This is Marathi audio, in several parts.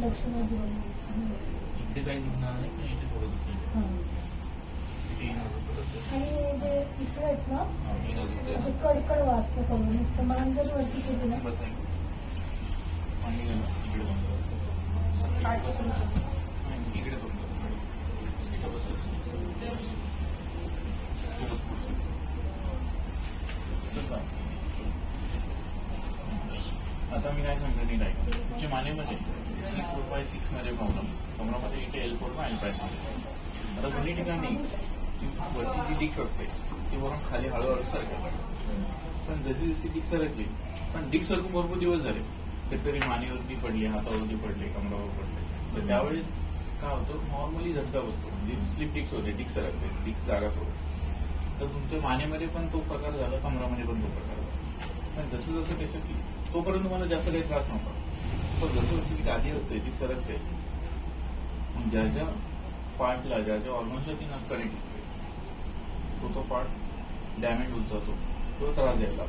लक्ष नाही दिलं. इकडे काही दुखणार नाही पण इथे थोडं दुखतं. आणि जे इकडे आहेत ना असे कडकड वाजतं सगळं, नुसतं मान जर वरती केली ना इकडे आता मी काय सांगतो नीट आहे तुमच्या मानेमध्ये 6/6 मध्ये प्रॉब्लेम, कमरामध्ये इथे L4 व L5 आता दोन्ही ठिकाणी वरची जी डिक्स असते ती वरून खाली हळूहळू सरकते, पण जशी जशी डिक्स सरकली पण डिक्स सरकून भरपूर दिवस झाले, कधीतरी मानेवरती पडले, हातावरती पडले, कमरावर पडले, तर त्यावेळेस काय होतं नॉर्मली झटका बसतो, म्हणजे स्लिप डिक्स होते, डिक्स सरकते, डिक्स जागा सोडते. तर तुमच्या मानेमध्ये पण तो प्रकार झाला, कमरामध्ये पण तो प्रकार झाला, पण जसं जसं त्याच्यात तोपर्यंत मला जास्त काही त्रास नव्हता, पण जसं जसं ती गादी असते ती सरकते, ज्या ज्या पार्टला ज्या ज्या ऑर्गन्सला ती नस कनेक्ट असते तो पार्ट डॅमेज होत जातो, तो त्रास द्यायला.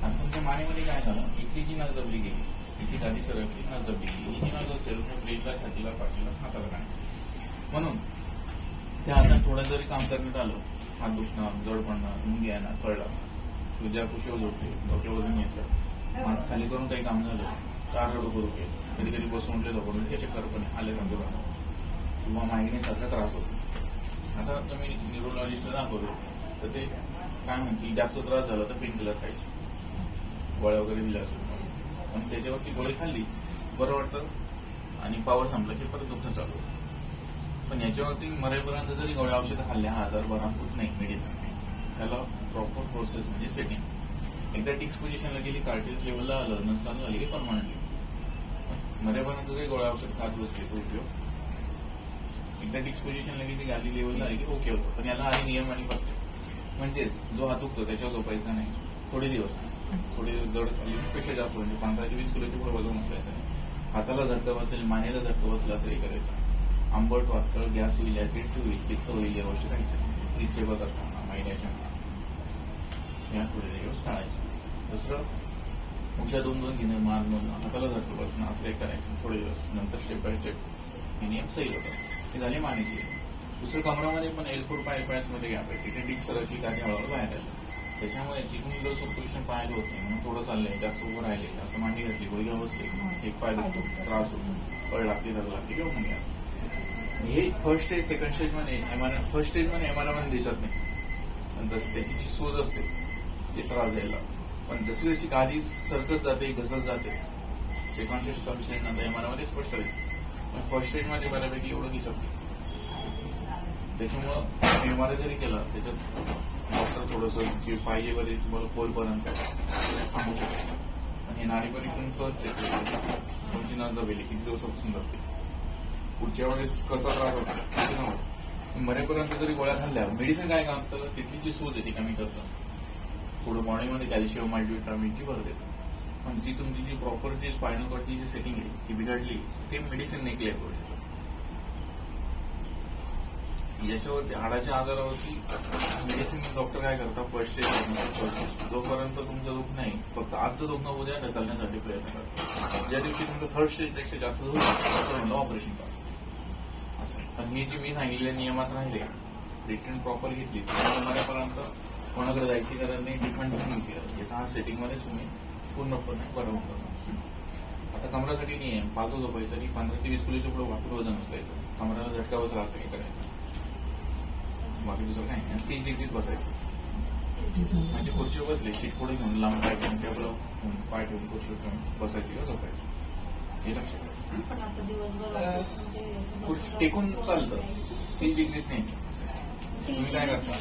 आणि तुमच्या मानेमध्ये काय झालं, इथली जी नस दबली गेली, इथली गादी सरकली, नस दबली गेली, ही जी नस असेल ब्रेनला, छातीला, पाठीला, हाताला काय, म्हणून त्या हातात थोडं जरी काम करण्यात आलं, हात दुखणं, जड पडणं, मुंगी येणार, कळलं, तुझ्या कुशीवर झोपले, डोक्या वजन घेतलं, मान खाली करून काही काम झालं, कार रडू करू के कधी कधी बसून उठले झोपडून ते चक्करपणे आले सांगतो किंवा मायग्रेनसारखा त्रास होतो. आता तुम्ही न्यूरोलॉजिस्टला दाखवतो तर ते काय म्हणते जास्त त्रास झाला तर पेन किलर खायची, गोळ्या वगैरे दिल्या असेल पण त्याच्यावरती गोळी खाल्ली बरं वाटतं आणि पावर संपला की परत दुखणं चालू होतं. पण याच्यावरती मरेपर्यंत जरी गोळ्या औषधं खाल्ल्या 1000-12 होत नाही मेडिसिन, त्याला प्रॉपर प्रोसेस म्हणजे सेटिंग. एकदा डिक्स पोझिशनला गेली, कार्टेज लेवलला आलं, नसताना झाली की परमनंटली मरेपर्यंत जरी गोळ्या औषध खात बसले तो उपयोग, एकदा डिक्स पोझिशनला गेली, गाली लेवलला आली की ओके होतं. पण याला आधी नियम आणि पक्ष, म्हणजेच जो हात दुखतो त्याच्यावर झोपायचा नाही थोडे दिवस जड पेक्षा जास्त, म्हणजे 15 ते 20 किलोची पुढे वजन असल्याचं नाही, हाताला झटका बसेल, मानेला झटका बसला असं हे करायचं. आंबट वाटतं, गॅस होईल, ऍसिडिटी होईल, पित्त होईल, या गोष्टी खायच्या, फ्रीजचे पदार्थ मैद्याच्या या थोडे दिवस टाळायचे. दुसरं उशा 2-2 घेणं, मारणं, हाताला झटका बसणं असं काही करायचं थोडे दिवस, नंतर स्टेप बाय स्टेप हे नियम सही होतात. हे झाले मानेचे. दुसरं कमरामध्ये पण L4 L5 मध्ये गॅप आहे, तिथे डिक्स सरकली गादी हळूहळू बाहेर आली, त्याच्यामुळे जिथून ब्लड सर्क्युलेशन पाहायला होत नाही, म्हणून थोडं चाललंय, जास्त उभं राहिले, जास्त मांडी घातली, गुडघ्या बसले, एक पाय दुखतो, त्रास होतो, कळ लागते, रग लागते किंवा मग हे फर्स्ट स्टेज. सेकंड स्टेज मध्ये फर्स्ट स्टेज मध्ये एमआरआय दिसत नाही, पण तसं त्याची जी सूज असते ते त्रास द्यायला, पण जशी जशी गादी सरकत जाते, घसत जाते, सेकंड स्टेज थर्ड स्टेज नंतर एमआरआय मध्ये स्पष्ट दिसते, पण फर्स्ट स्टेज मध्ये बऱ्यापैकी एवढं दिसत नाही. त्याच्यामुळं एमआरआय जरी केला त्याच्यात डॉक्टर थोडंसं जे पाहिजे वगैरे तुम्हाला खोलपर्यंत सांगू शकतो. आणि नाडी परीक्षण सहज चेक करतो, तुमची नस दबेली किती दिवसापासून दबते, पुढच्या वेळेस कसा त्रास होता, मरेपर्यंत जरी गोळ्या खाल्ल्या, मेडिसिन काय काम तर तिथली जी सूज आहे ती कमी करतं, थोडं बॉडीमध्ये कॅल्शियम मल्टीव्हिटॅमिनची भर देतं, पण ती तुमची जी प्रॉपर जी स्पायनल कॉर्डची जी सेटिंग आहे ती बिघडली, ते मेडिसिन नाही क्लिअर करू शकतो. याच्यावरती हाडाच्या आजारावरती मेडिसिन डॉक्टर काय करतात, फर्स्ट स्टेज जोपर्यंत तुमचं दुःख नाही, फक्त आजचं दुखणं उद्या ढकलण्यासाठी प्रयत्न करतात. ज्या दिवशी तुमचं थर्ड स्टेजपेक्षा जास्त दुखणं ऑपरेशन करा असं. पण हे जे मी सांगितलेल्या नियमात राहिले, ट्रीटमेंट प्रॉपर घेतली मरेपर्यंत कोणाकडे जायची गरज नाही, ट्रीटमेंट घ्यायची गरज नाही, हा सेटिंगमध्ये तुम्ही पूर्णपणे बरं होऊन जातो. आता कमरासाठी नियम, पालतो झोपायसाठी 15 ते 20 किलोच्या पुढे वाटून वजन असल्याचं, कमराला झटका बसला असं काही करायचं, बाकी दुसरं काय नाही. 30 डिग्रीत बसायचं, म्हणजे खुर्चीवर बसले, शीट पुढे घेऊन लांब पाय ठेवून टेबल पाय ठेवून खुर्चीवर ठेवून बसायची किंवा झोपायचं, हे लक्षात टेकून चालतं. 30 डिग्रीत नाही. तुम्ही काय करता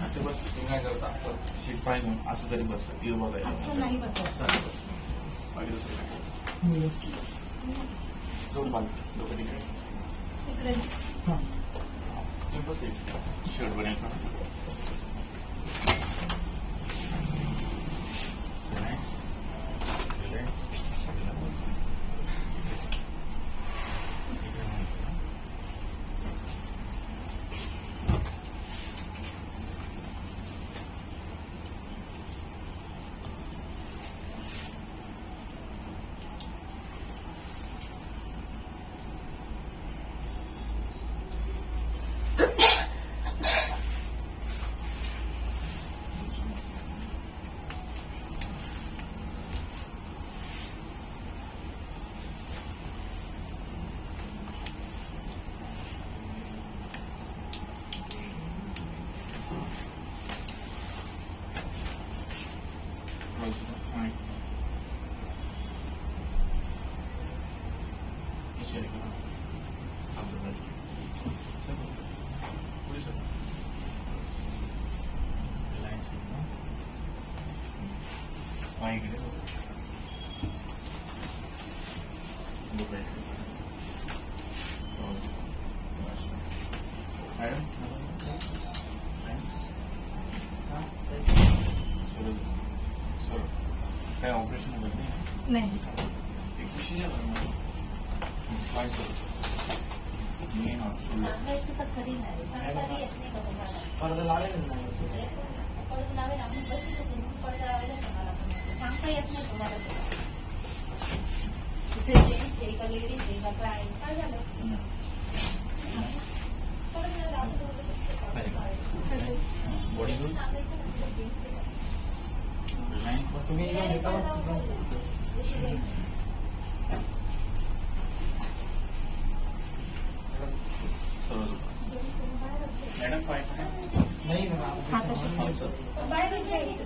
असं बस, तुम्ही काय करता असं शीट पाय घेऊन असं तरी बसतं, ती बघायचं नाही बसायचं, बाकी दुसरं काय झोप बाल डोकं तिकडे शर्ट बनायचं. चलेगा पुढे सर रिलायन्स इकडे मॅडम सर काय ऑपरेशन वगैरे नाही एक विषय काय सर मी सांगायचं तर खरी नाही सांगताना येत नाही बघा पडदा लावेल ना पडदा लावेल आम्ही बसलो होतो म्हणून पडदा लावायला सांगायला सांगता येत नाही तुम्हाला तिथे जेंट्स आहे का लेडीज आहे का काय झालं पडदा लावून बॉडी घेऊन सांगायचं ना जेंट्स रिलायन्स तुम्ही मॅडम काय नाही ना बाहेर जेंट्स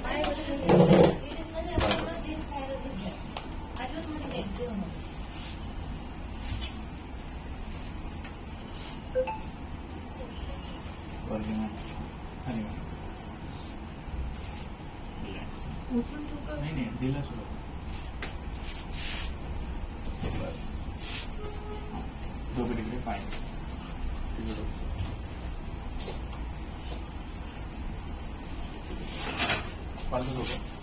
नाही नाही दिला सुद्धा दोघे डिग्री फाईन पाच होतं